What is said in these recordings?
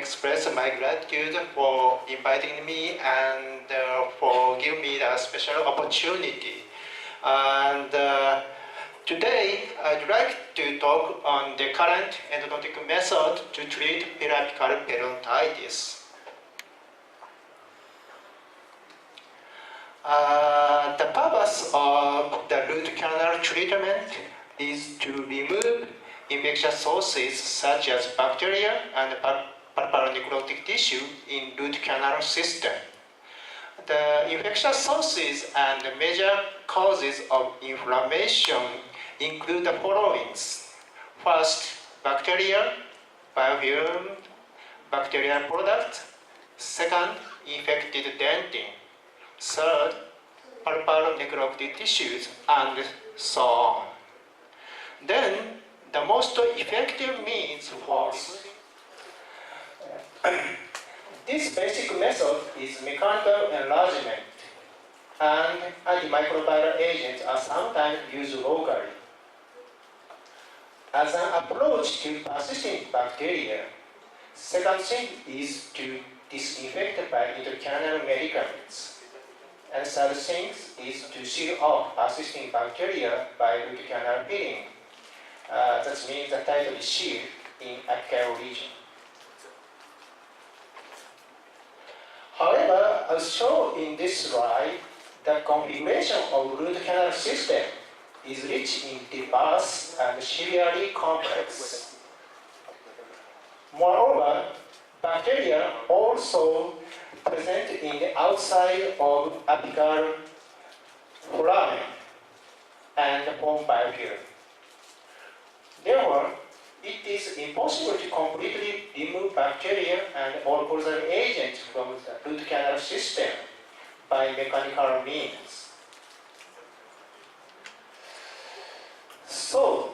express my gratitude for inviting me and for giving me the special opportunity. And today, I'd like to talk on the current endodontic method to treat periapical periodontitis. The purpose of the root canal treatment is to remove infectious sources such as bacteria and pulponecrotic tissue in root canal system. The infectious sources and major causes of inflammation include the following. First, bacteria, biofilm, bacterial product. Second, infected dentin. Third, pulponecrotic tissues, and so on. Then, the most effective means for this basic method is mechanical enlargement, and antimicrobial agents are sometimes used locally. As an approach to persistent bacteria, second thing is to disinfect by intracanal medicaments. And third thing is to seal off persistent bacteria by root canal filling. That means the tightly sealed in apical region. However, as shown in this slide, the configuration of root canal system is rich in diverse and severely complex. Moreover, bacteria also present in the outside of apical foramen and form biofilm. Therefore, it is impossible to completely remove bacteria and all causal agents from the root canal system by mechanical means. So,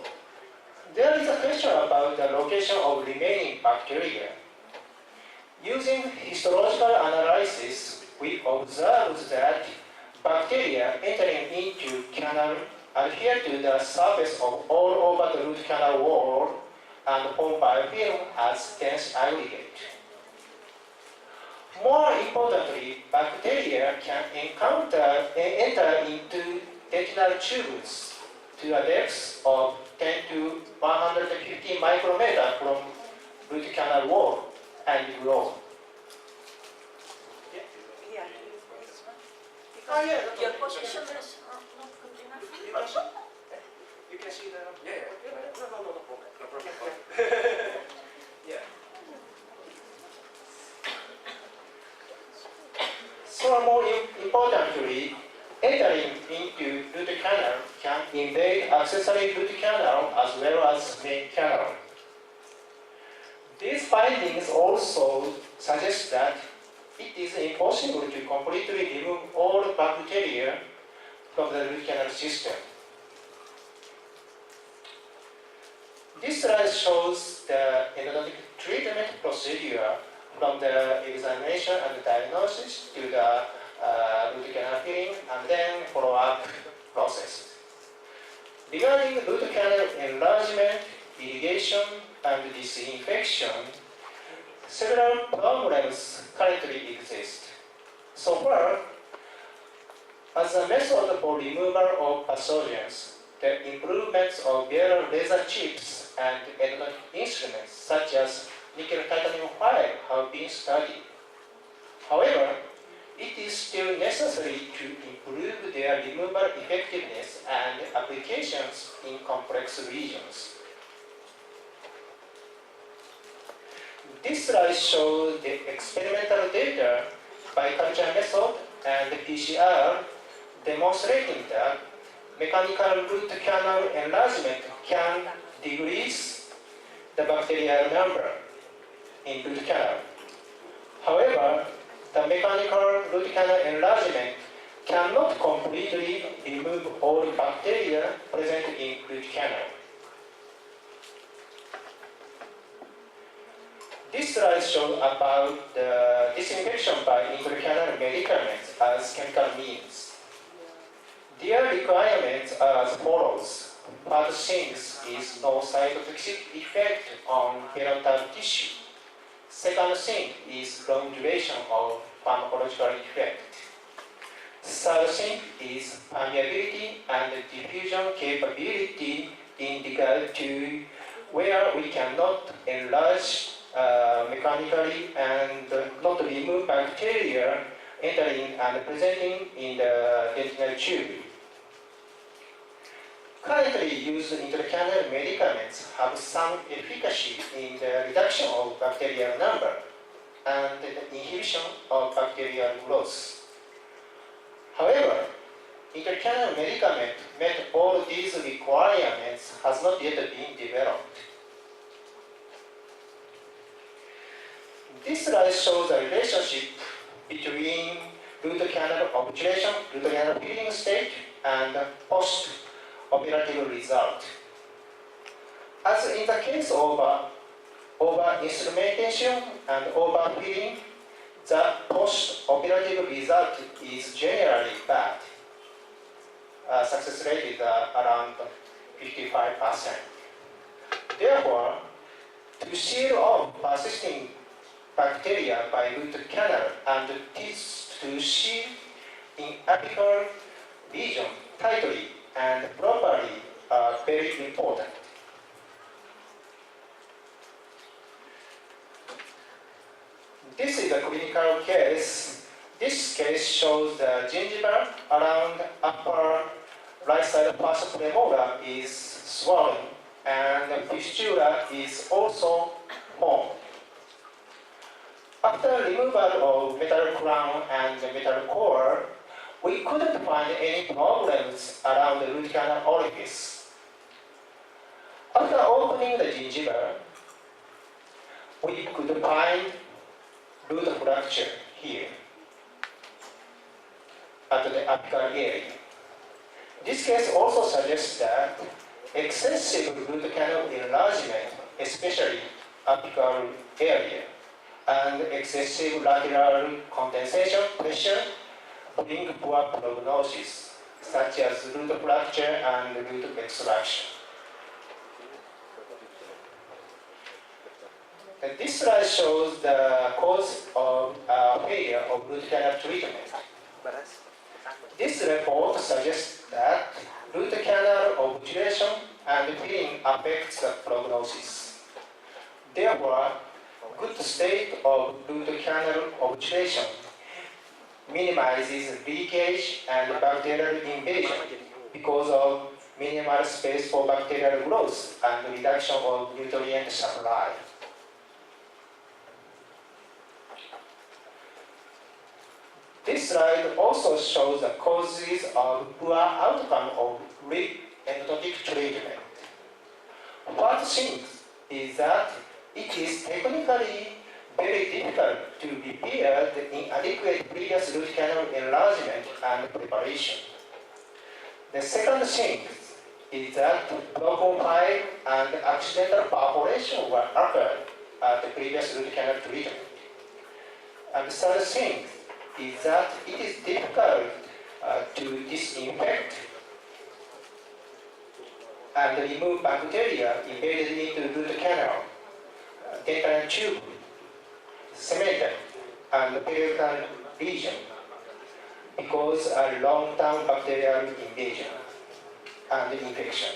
there is a question about the location of remaining bacteria. Using histological analysis, we observed that bacteria entering into canal adhere to the surface of all over the root canal wall and form biofilm as dense aggregate. More importantly, bacteria can enter into dentinal tubes to a depth of 10 to 150 micrometers from root canal wall and grow. Your position is not good enough. You can see the... No problem. Yeah. So more importantly, entering into root canal can invade accessory root canal as well as main canal. These findings also suggest that it is impossible to completely remove all bacteria from the root canal system. This slide shows the endodontic treatment procedure from the examination and diagnosis to the root canal filling and then follow-up process. Regarding root canal enlargement, irrigation, and disinfection, several problems currently exist. So far, as a method for removal of pathogens, the improvements of bare laser chips and endodontic instruments such as nickel titanium file have been studied. However, it is still necessary to improve their removal effectiveness and applications in complex regions. This slide shows the experimental data by culture method and PCR demonstrating that mechanical root canal enlargement can decrease the bacterial number in root canal. However, the mechanical root canal enlargement cannot completely remove all bacteria present in root canal. This slide shows about the disinfection by intracanal medicaments as chemical means. Their requirements are as follows. First thing is no cytotoxic effect on periodontal tissue. Second thing is long duration of pharmacological effect. Third thing is permeability and diffusion capability in regard to where we cannot enlarge mechanically and not remove bacteria entering and presenting in the dentinal tube. Currently used intracanal medicaments have some efficacy in the reduction of bacterial number and the inhibition of bacterial growth. However, intracanal medicament met all these requirements has not yet been developed. This slide shows the relationship between root canal obturation, root canal filling state, and post-operative result. As in the case of over-instrumentation and over-filling, the post-operative result is generally bad. Success rate is around 55%. Therefore, to seal off persisting bacteria by root canal and to seal in apical region tightly and properly are very important. This is a clinical case. This case shows the gingiva around upper right side first premolar is swollen and the fistula is also formed. After removal of metal crown and metal core, we couldn't find any problems around the root canal orifice. After opening the gingiva, we could find root fracture here at the apical area. This case also suggests that excessive root canal enlargement, especially apical area, and excessive lateral condensation pressure bring poor prognosis, such as root fracture and root extraction. And this slide shows the cause of failure of root canal treatment. This report suggests that root canal obturation and filling affects the prognosis. Therefore, good state of root canal obturation minimizes leakage and bacterial invasion because of minimal space for bacterial growth and reduction of nutrient supply. This slide also shows the causes of poor outcome of endodontic treatment. First thing is that it is technically very difficult to repair the inadequate previous root canal enlargement and preparation. The second thing is that broken file and accidental perforation were occurred at the previous root canal treatment. And the third thing is that it is difficult to disinfect and remove bacteria embedded into root canal, dental tube, cement, and periodontal region because of long-term bacterial invasion and infection.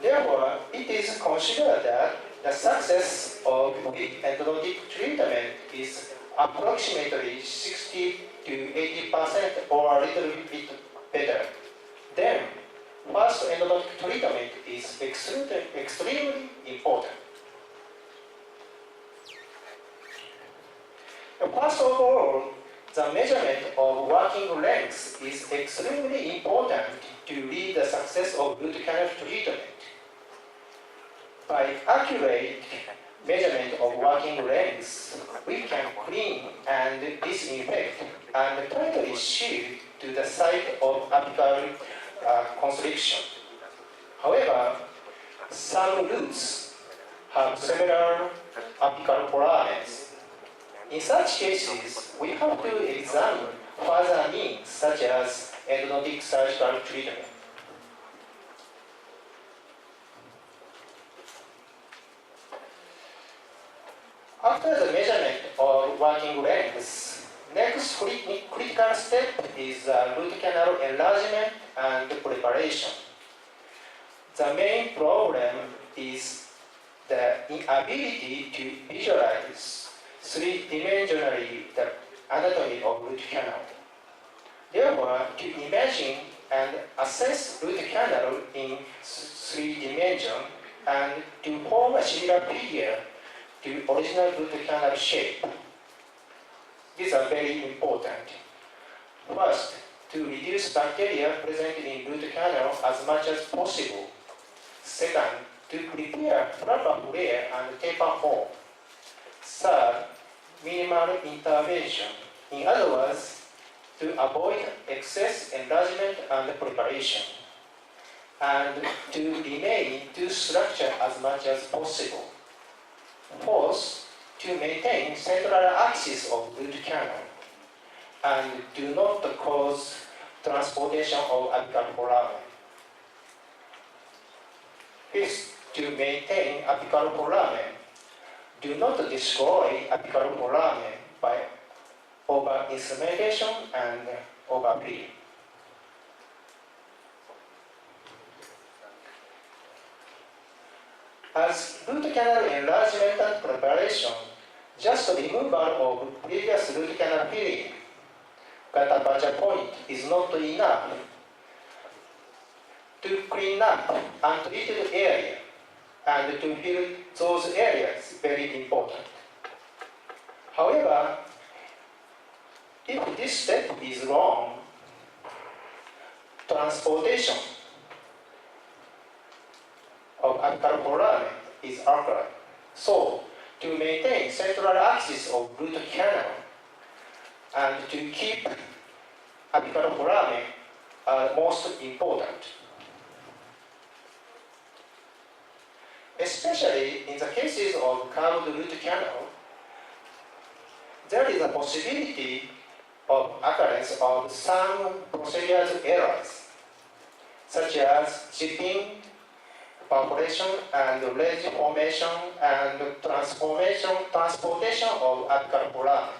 Therefore, it is considered that the success of endodontic treatment is approximately 60 to 80% or a little bit better. Then, first endodontic treatment is extremely important. First of all, the measurement of working length is extremely important to lead the success of root canal treatment. By accurate measurement of working length, we can clean and disinfect and tightly seal to the site of apical constriction. However, some roots have similar apical foramens. In such cases, we have to examine further means such as endodontic surgical treatment. After the measurement of working length, next critical step is root canal enlargement and preparation. The main problem is the inability to visualize three-dimensionally the anatomy of root canal. Therefore, to imagine and assess root canal in three dimensions and to form a similar figure to original root canal shape. These are very important. First, to reduce bacteria present in root canal as much as possible. Second, to prepare proper flare and taper form. Third, minimal intervention. In other words, to avoid excess enlargement and preparation, and to remain tooth structure as much as possible. Fourth, to maintain central axis of root canal, and do not cause transportation of apical foramen. Fifth, to maintain apical foramen. Do not destroy apical foramen by over-instrumentation and over-filling. As root canal enlargement and preparation, just removal of previous root canal filling at a budget point is not enough. To clean up untreated area and to fill those areas is very important. However, if this step is wrong, transportation of apical foramen is occurred. So, to maintain central axis of root canal and to keep apical foramen are most important. Especially in the cases of curved root canal, there is a possibility of occurrence of some procedural errors, such as chipping, perforation, and ledge formation, and transportation of apical foramen.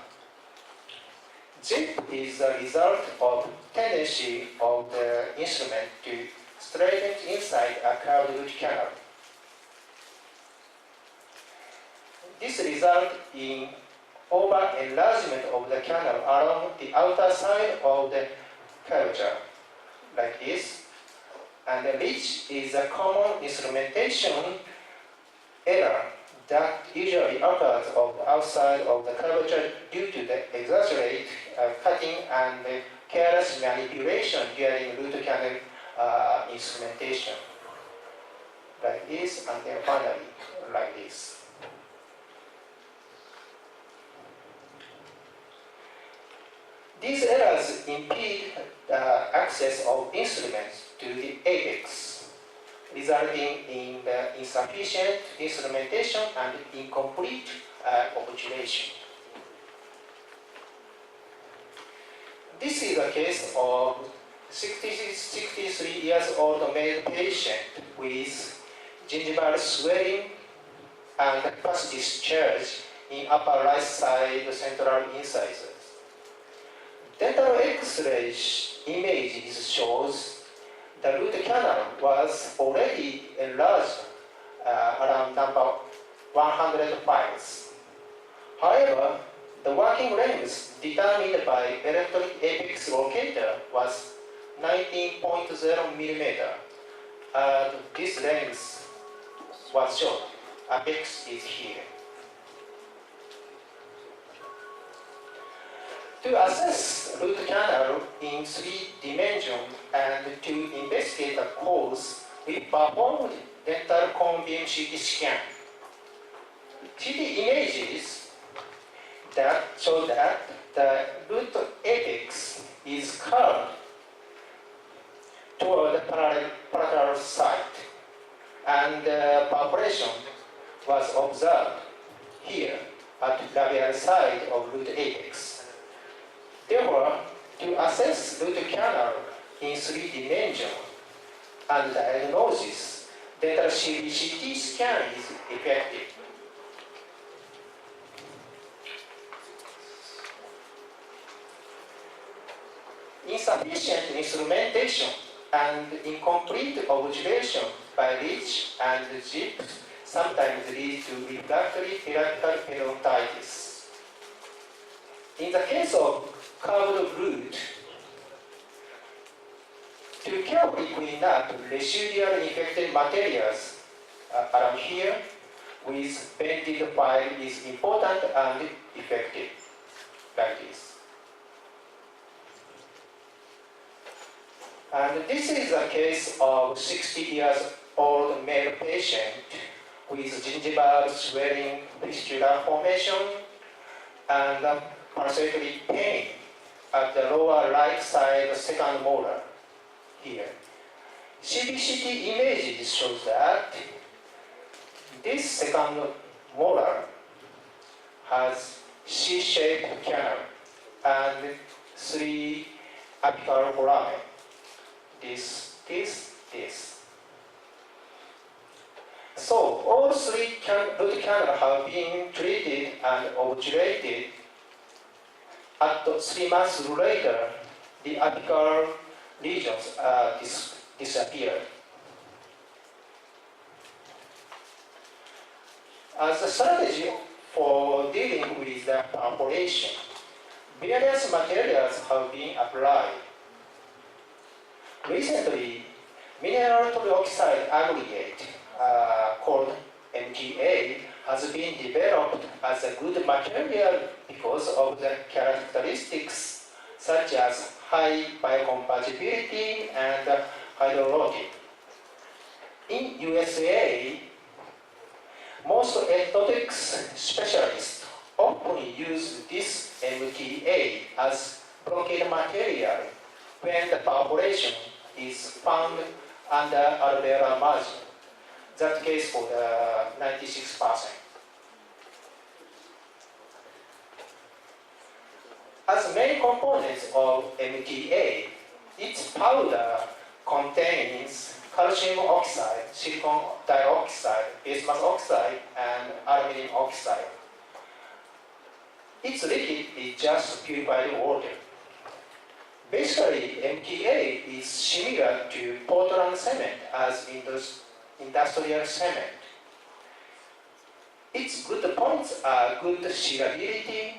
Chip is the result of tendency of the instrument to straighten inside a curved root canal. This results in over-enlargement of the canal along the outer side of the curvature, like this, and which is a common instrumentation error that usually occurs on the outside of the curvature due to the exaggerate cutting and careless manipulation during root canal instrumentation, like this, and then finally like this. These errors impede access of instruments to the apex, resulting in the insufficient instrumentation and incomplete obturation. This is a case of 63 years old male patient with gingival swelling and pus discharge in upper right side central incisors. Dental X-ray images shows the root canal was already enlarged around number 105. However, the working length determined by electronic apex locator was 19.0 millimeter. This length was short. Apex is here. To assess root canal in 3 dimensions and to investigate the cause, we performed dental cone beam CT scan. CT images that show that the root apex is curved toward the parietal side, and perforation was observed here at the labial side of root apex. Therefore, to assess root canal in 3 dimensions and diagnosis, dental CT scan is effective. insufficient instrumentation and incomplete observation by ridge and zip sometimes lead to refractory hierarchical periodontitis. In the case of curved root, to carefully clean up residual infected materials around here with bended file is important and effective, like this. And this is a case of 60 years old male patient with gingival swelling, fistula formation, and pulsatory pain at the lower right side second molar here. CBCT images shows that this second molar has C-shaped canal and 3 apical foramen. This. So all 3 root canals have been treated and obturated. At 3 months later, the apical lesions disappeared. As a strategy for dealing with the perforation, various materials have been applied. Recently, mineral trioxide aggregate called MTA has been developed as a good material because of the characteristics such as high biocompatibility and hydrology. In USA, most endodontics specialists often use this MTA as blockade material when the perforation is found under alveolar margin. That case for the 96%. As main components of MTA, its powder contains calcium oxide, silicon dioxide, bismuth oxide, and aluminum oxide. Its liquid is just purified water. Basically, MTA is similar to Portland cement as industrial cement. Its good points are good sealability,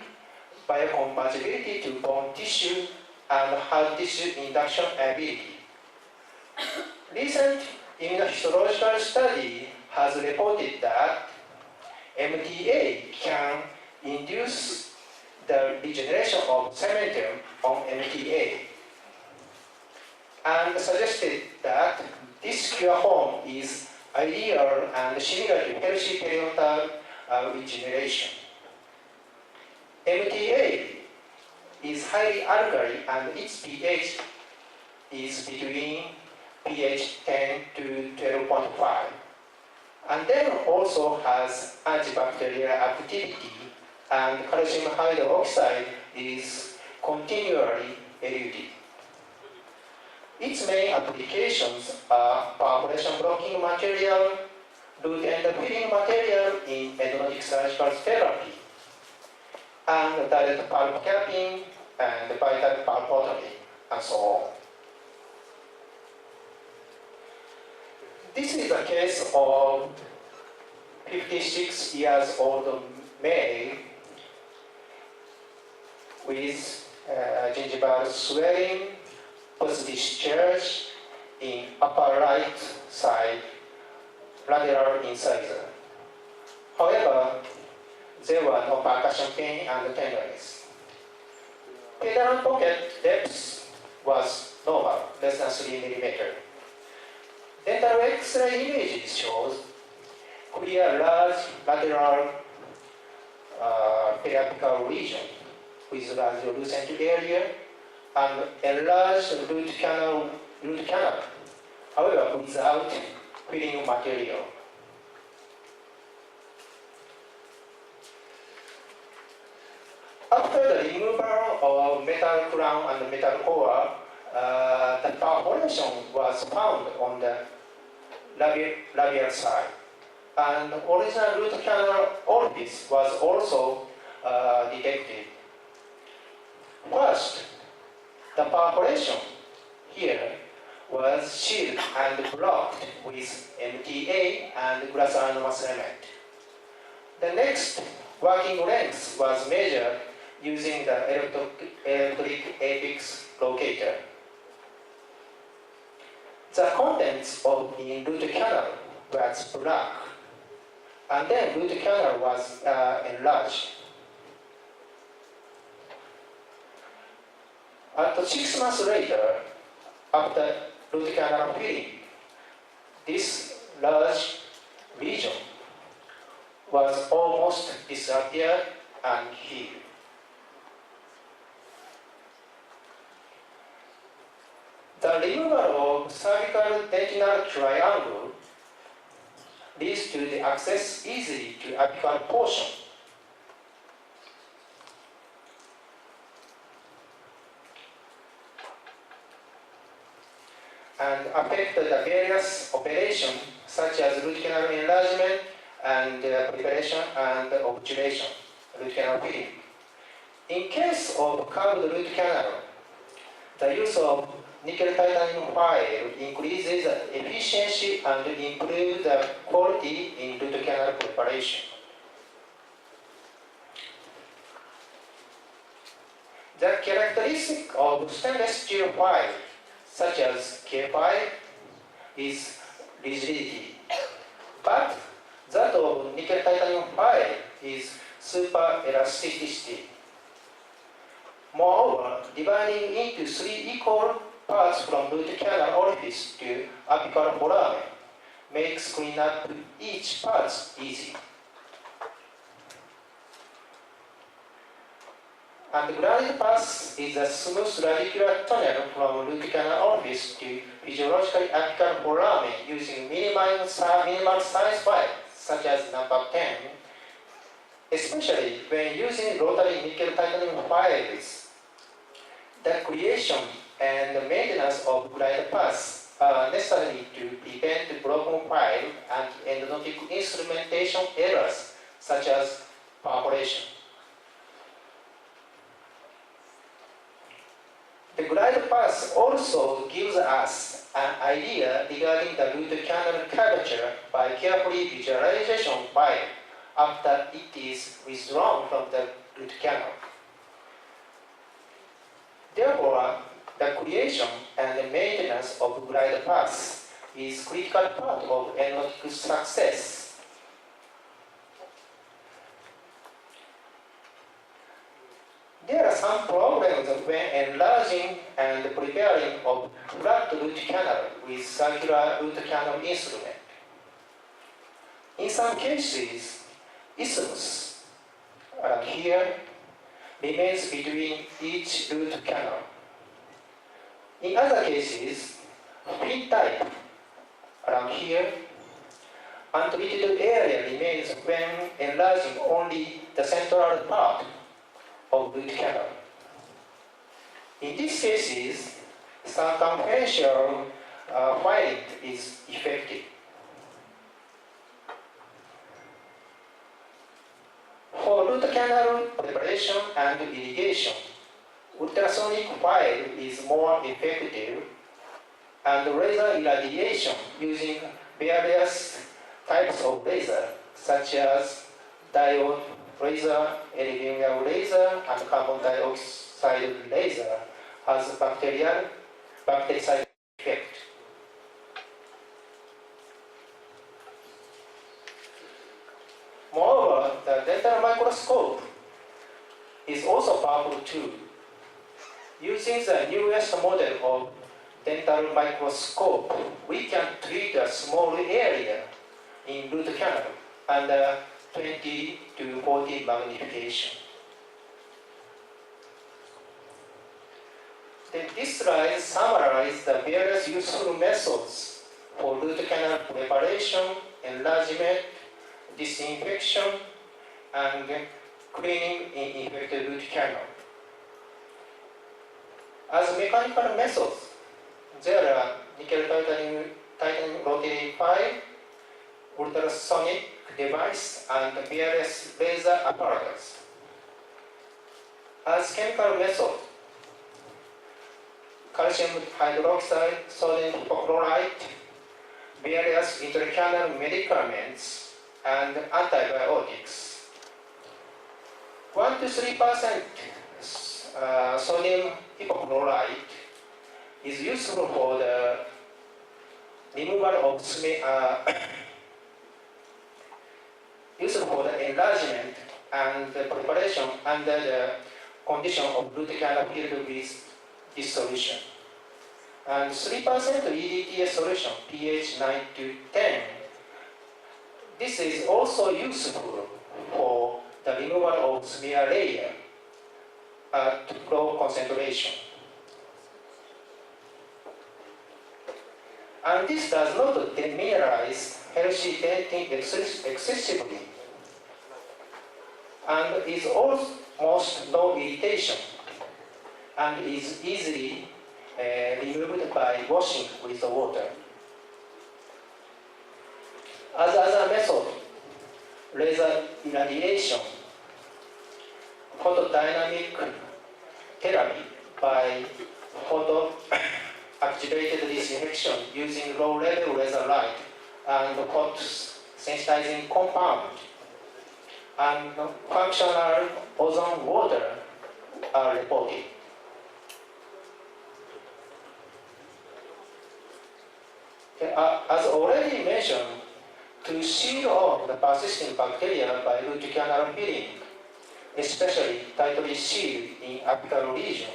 biocompatibility to bone tissue, and hard tissue induction ability. Recent immunohistological study has reported that MTA can induce the regeneration of cementum on MTA and suggested that this cure form is ideal and similar to healthy periodontal regeneration. MTA is highly alkali and its pH is between pH 10 to 12.5, and then also has antibacterial activity, and calcium hydroxide is continually eluted. Its main applications are perforation blocking material, root end filling material in endodontic surgical therapy, and direct pulp capping and vital pulpotomy, and so on. This is a case of 56 years old male with gingival swelling, post-discharge in upper right side lateral incisor. However, there were no percussion pain and tenderness. Pedal pocket depth was normal, less than 3 mm. Dental X-ray images shows clear large lateral periapical region with large lucent area and enlarged root canal, however without filling material. After the removal of metal crown and metal core, the perforation was found on the labial side, and original root canal orifice was also detected. First, The perforation here was sealed and blocked with MTA and glass anonymous cement. The next working length was measured using the electric apex locator. The contents of the root canal was black, and then root canal was enlarged. At 6 months later, after root canal filling, this large region was almost disappeared and healed. The removal of cervical dentinal triangle leads to the access easily to apical portion. And affect the various operations such as root canal enlargement and preparation and obturation, root canal filling. In case of curved root canal, the use of nickel titanium foil increases the efficiency and improves the quality in root canal preparation. The characteristic of stainless steel foil, such as K5, is rigidity, but that of nickel titanium foil is super elasticity. Moreover, dividing into 3 equal parts from root canal orifice to apical foramen makes cleanup each part easy. And granite pass is a smooth radicular tunnel from root canal orifice to physiologically apical foramen using minimal size file, such as number 10, especially when using rotary nickel titanium files. The creation and maintenance of glide paths are necessary to prevent broken file and endodontic instrumentation errors, such as perforation. The glide path also gives us an idea regarding the root canal curvature by carefully visualization file after it is withdrawn from the root canal. Therefore, the creation and the maintenance of glide paths is critical part of endodontic success. There are some problems when enlarging and preparing of flat root canal with circular root canal instrument. In some cases, isthmus here remains between each root canal. In other cases, fin type around here, untreated area remains when enlarging only the central part of root canal. In these cases, circumferential filing is effective. For root canal preparation and irrigation, ultrasonic file is more effective, and laser irradiation using various types of laser, such as diode laser, aluminum laser, and carbon dioxide laser, has bactericide effect. Moreover, the dental microscope is also powerful too. Using the newest model of dental microscope, we can treat a small area in root canal under 20 to 40 magnification. Then this slide summarizes the various useful methods for root canal preparation, enlargement, disinfection, and cleaning in infected root canal. As mechanical methods, there are nickel titanium rotary file, ultrasonic device, and various laser apparatus. As chemical method, calcium hydroxide, sodium hypochlorite, various intracanal medicaments, and antibiotics. 1 to 3% sodium hypochlorite is useful for the removal of useful for the enlargement and the preparation under the condition of root canal filled with this solution. And 3% EDTA solution, pH 9 to 10, this is also useful for the removal of smear layer at low concentration. And this does not demineralize healthy dentin excessively, and is almost no irritation, and is easily removed by washing with the water. As other method, laser irradiation, photodynamic therapy by photo-activated disinfection using low-level laser light and hot sensitizing compound, and functional ozone water are reported. As already mentioned, to seal off the persistent bacteria by root canal filling, especially tightly sealed in apical region,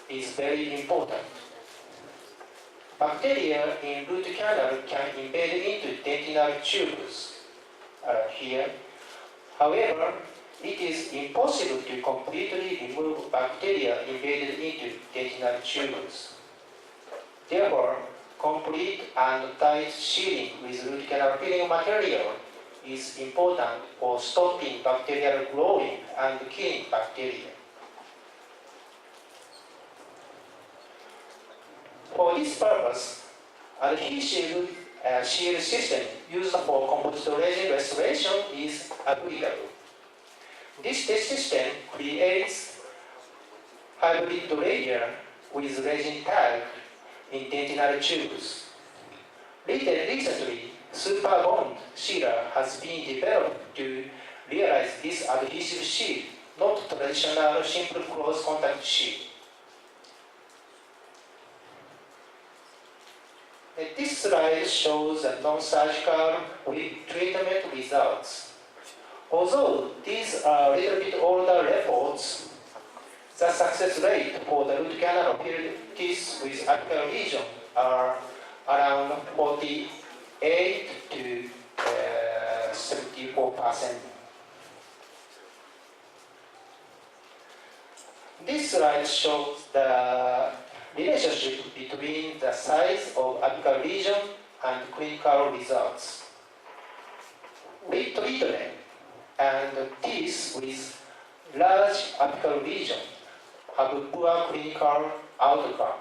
is very important. Bacteria in root canal can embed into dentinal tubes here. However, it is impossible to completely remove bacteria embedded into dentinal tubes. Therefore, complete and tight sealing with root canal filling material is important for stopping bacterial growing and killing bacteria. For this purpose, adhesive shield system used for composite resin restoration is applicable. This test system creates hybrid layer with resin tag in dentinal tubes. Recently, super bond sealer has been developed to realize this adhesive shield, not traditional simple close contact shield. This slide shows the non-surgical treatment results. Although these are a little bit older reports, the success rate for the root canal filled teeth with apical lesion are around 48 to 74%. This slide shows the relationship between the size of apical lesion and clinical results. With treatment and teeth with large apical lesion have poor clinical outcome.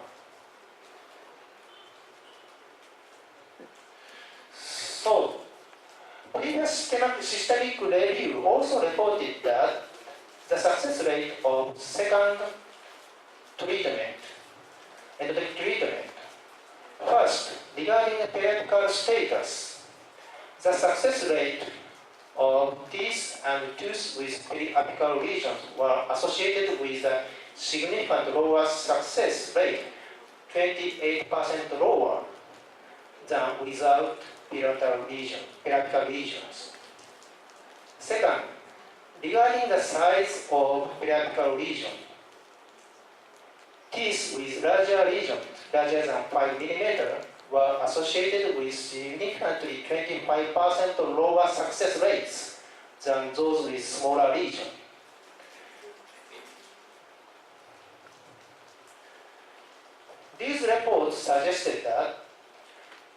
So, previous systemic review also reported that the success rate of second treatment, endodontic treatment. First, regarding the periodical status, the success rate of teeth and tooth with periapical lesions were associated with a significant lower success rate, 28% lower than without periapical lesions. Second, regarding the size of periapical lesion, teeth with larger lesions, larger than 5 mm, were associated with significantly 25% lower success rates than those with smaller lesions. These reports suggested that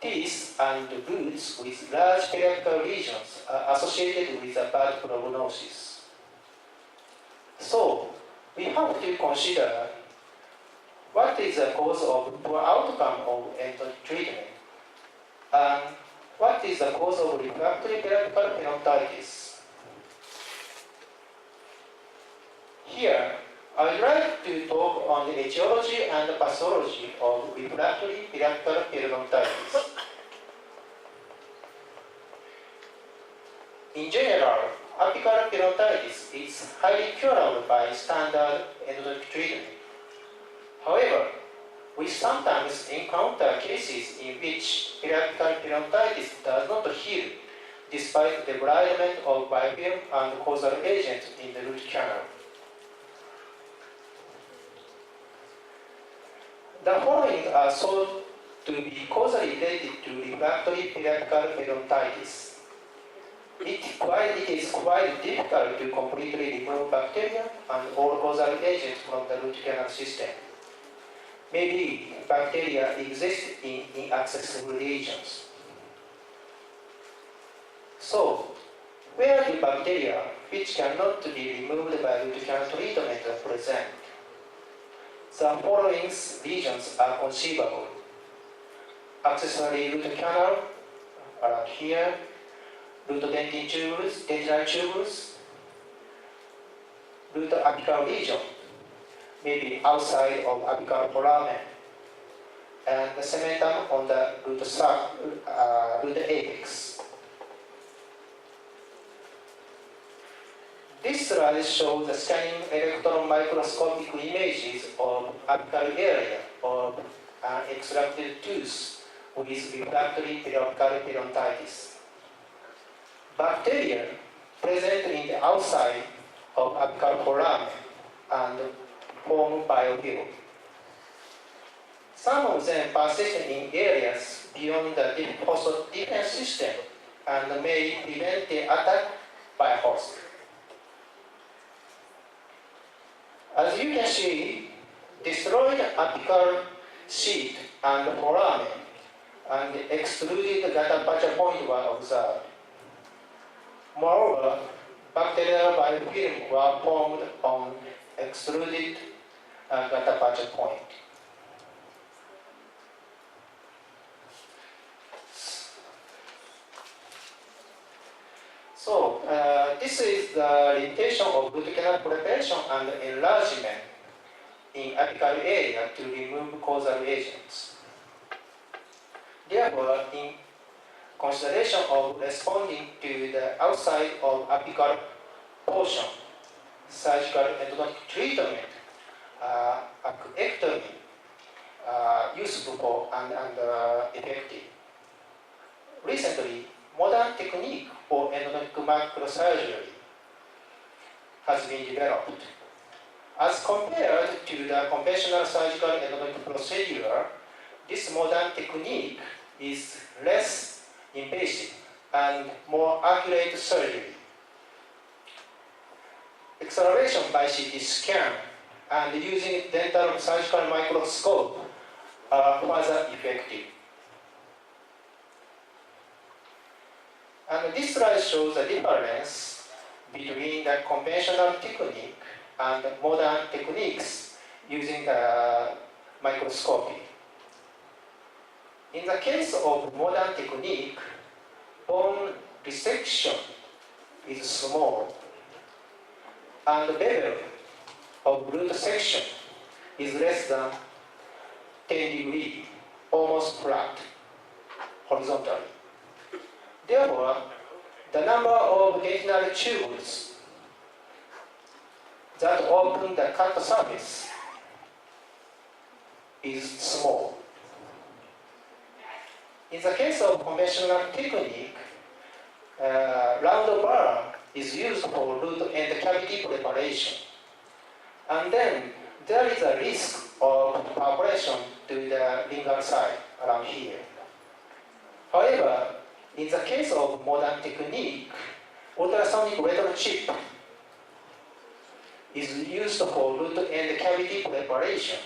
teeth and roots with large periapical lesions are associated with a bad prognosis. So, we have to consider what is the cause of poor outcome of endodontic treatment, and what is the cause of refractory periapical periodontitis. Here, I'd like to talk on the etiology and pathology of refractory periapical periodontitis. In general, apical periodontitis is highly curable by standard endodontic treatment. However, we sometimes encounter cases in which periapical periodontitis does not heal despite the debridement of biofilm and causal agent in the root canal. The following are thought to be causally related to refractory periapical periodontitis. It is quite difficult to completely remove bacteria and all causal agents from the root canal system. Maybe bacteria exist in inaccessible regions. So, where do bacteria which cannot be removed by root canal treatment are present? The following regions are conceivable. Accessory root canal, around here, root dentin tubules, dentinal tubules, root apical region, maybe outside of apical foramen, and the cementum on the root apex. This slide shows the scanning electron microscopic images of apical area of an extracted tooth with refractory periapical periodontitis. Bacteria present in the outside of apical foramen and form biofilm. Some of them persist in areas beyond the host defense system and may prevent the attack by host. As you can see, destroyed apical sheath and foramen and extruded gutta percha point were observed. Moreover, bacterial biofilm were formed on extruded gutta percha point. So, this is the limitation of root canal preparation and enlargement in apical area to remove causal agents. Therefore, in consideration of responding to the outside of apical portion, surgical endodontic treatment, ectomy, useful and effective. Recently, modern technique for endodontic microsurgery has been developed. As compared to the conventional surgical endodontic procedure, this modern technique is less invasive and more accurate surgery. Acceleration by CT scan and using dental surgical microscope are further effective. And this slide shows the difference between the conventional technique and modern techniques using the microscopy. In the case of modern technique, bone resection is small, and the level of root section is less than 10 degrees, almost flat, horizontally. Therefore, the number of dentinal tubules that open the cut surface is small. In the case of conventional technique, round bar is used for root and cavity preparation. And then there is a risk of perforation to the lingual side around here. However, in the case of modern technique, ultrasonic retro chip is used for root and cavity preparation,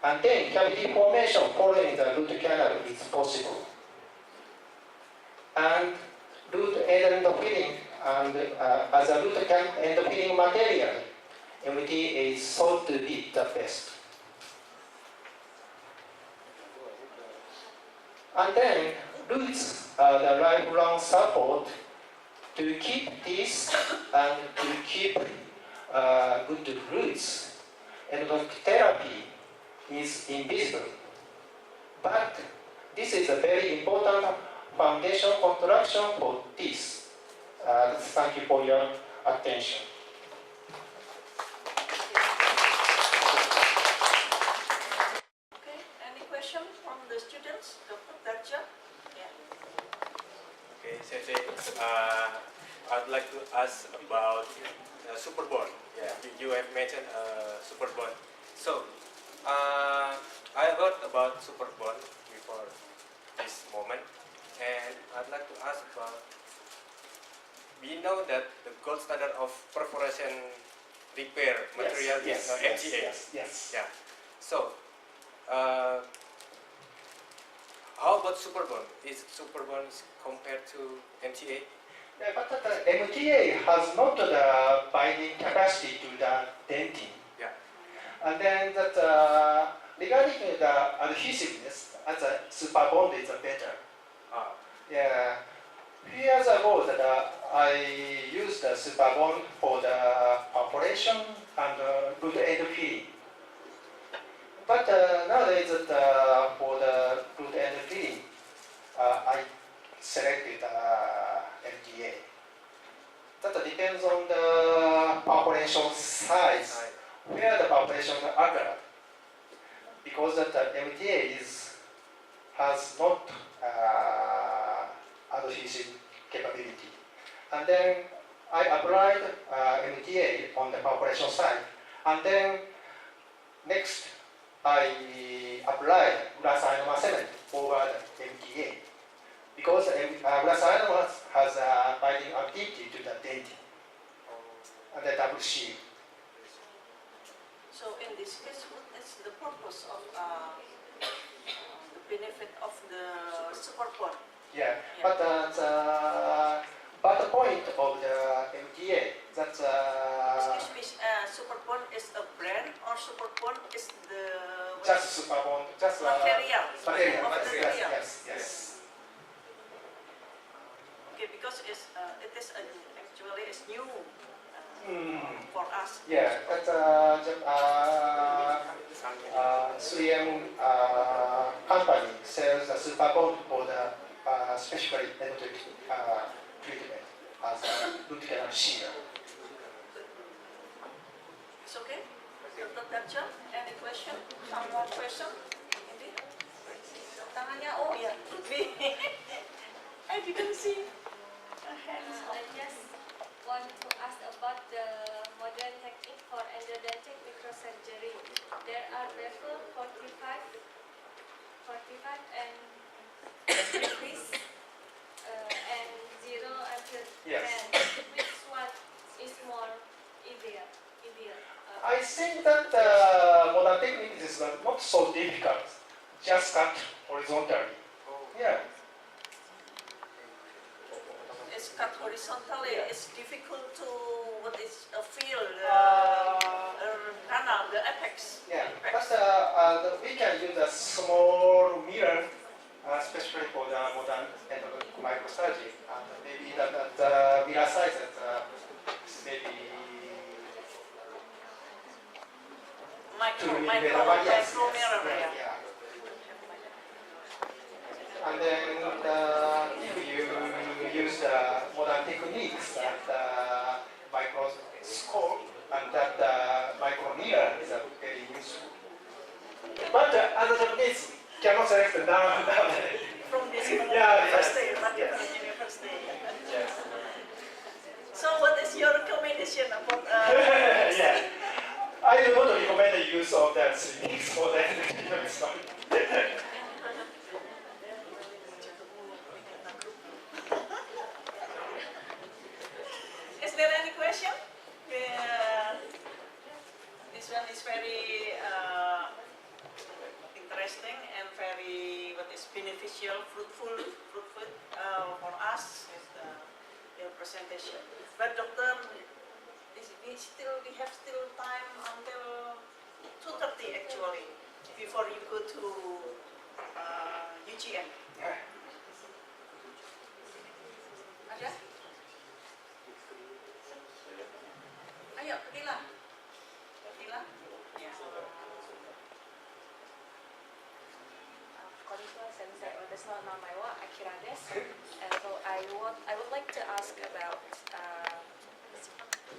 and then cavity formation following the root canal is possible. And root end filling and as a root end filling material, MT is thought to be the best. And then roots are the lifelong support to keep teeth and to keep good roots. endodontic therapy is invisible. But this is a very important foundation construction for teeth. Thank you for your attention. Okay, any question from the students? Dr. Darja? Yeah. Okay, Sensei, I'd like to ask about super bond. Yeah, you have mentioned super bond. So, I heard about super bond before this moment, and I'd like to ask about. We know that the gold standard of perforation repair material is MTA. Yes. Yeah. So, how about super bond? Is super bond compared to MTA? Yeah, but the MTA has not the binding capacity to the dentin. Yeah. And then that regarding the adhesiveness, as a super bond is better. Ah. Yeah. Few years ago, that I used the super bond for the perforation and good end filling. But nowadays, for the good end filling, I selected MTA. That depends on the perforation size, where the perforation occur. Because the MTA has not adhesive capability. And then I applied MTA on the perforation side. And then next, I applied glass ionomer cement over the MTA. Because glass ionomer has a binding activity to the dentin and the double shield. So in this case, what is the purpose of the benefit of the super bond? Yeah, but the point of the MTA, that's Excuse me, super bond is a brand or super bond is the just super bond, just material? material. Material. Yes. Okay, because it is actually is new for us. Yeah, that's 3M company sells the super bond for the specially endodontic treatment as a root canal shear. It's okay? Dr. Darja, any question? Some more question? Ini? Tangannya, oh ya. I didn't see hands. I just want to ask about the modern technique for endodontic microsurgery. There are level 45 and increase and 0 until 10. Yes. Which one is more ideal? I think that modern technique is not so difficult. Just cut horizontally. Yeah. It's cut horizontally. Yeah. It's difficult to feel canal, the apex. Yeah, but we can use a small mirror, especially for the modern microsurgery. And maybe the mirror size is maybe Micro 2 mirror, yeah. Yeah. And then if you use the modern techniques that microscope and that micro mirror is very useful. But as a Japanese, cannot select the down. From this Yeah, first yes, day, but yes. university. Yes. So what is your recommendation about Yeah. I do not recommend the use of that techniques for the Is there any question? This one is very interesting and very beneficial, fruitful for us with your presentation. But doctor, we have still time until 2:30 actually before you go to UGM. Ada? Ayo, Kuliah. Konnichiwa Sensei,私の名前はアキラです。So I would like to ask about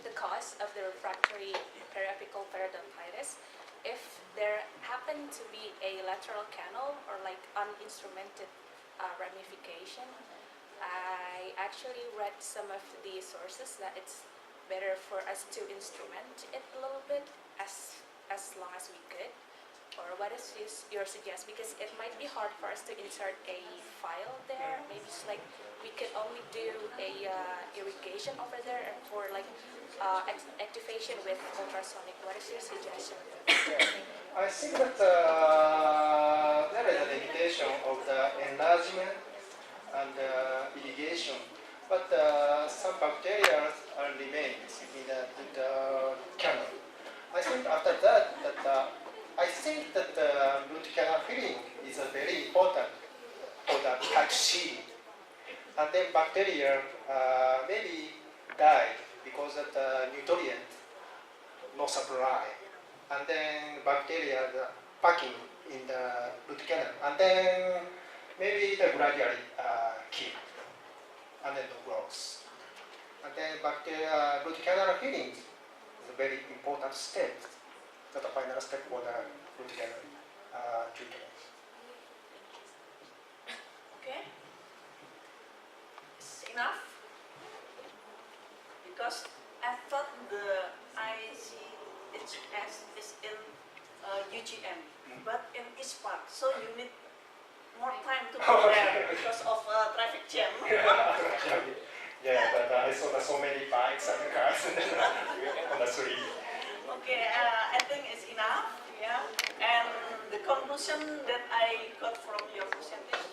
the cause of the refractory periapical periodontitis. If there happen to be a lateral canal or like uninstrumented ramification, I actually read some of the sources that it's better for us to instrument it a little bit as long as we could. Or what is your suggestion? Because it might be hard for us to insert a file there. Maybe it's like we could only do a irrigation over there and for like activation with ultrasonic. What is your suggestion? I think that there is a limitation of the enlargement and irrigation, but some bacteria remain in the canal. I think after that, I think that root canal filling is very important for the type C. And then bacteria maybe die because of the nutrient no supply. And then bacteria are packing in the root canal. And then maybe they gradually kill. And then the growth. And then bacteria root canal filling is a very important step. The final step for the root canal treatment. Okay. It's enough. Because I thought the ICHS is in UGM, but in East Park, so you need more time to go there because of traffic jam. Yeah, but I saw so many bikes and cars on the street. Okay, I think it's enough, yeah. And the conclusion that I got from your presentation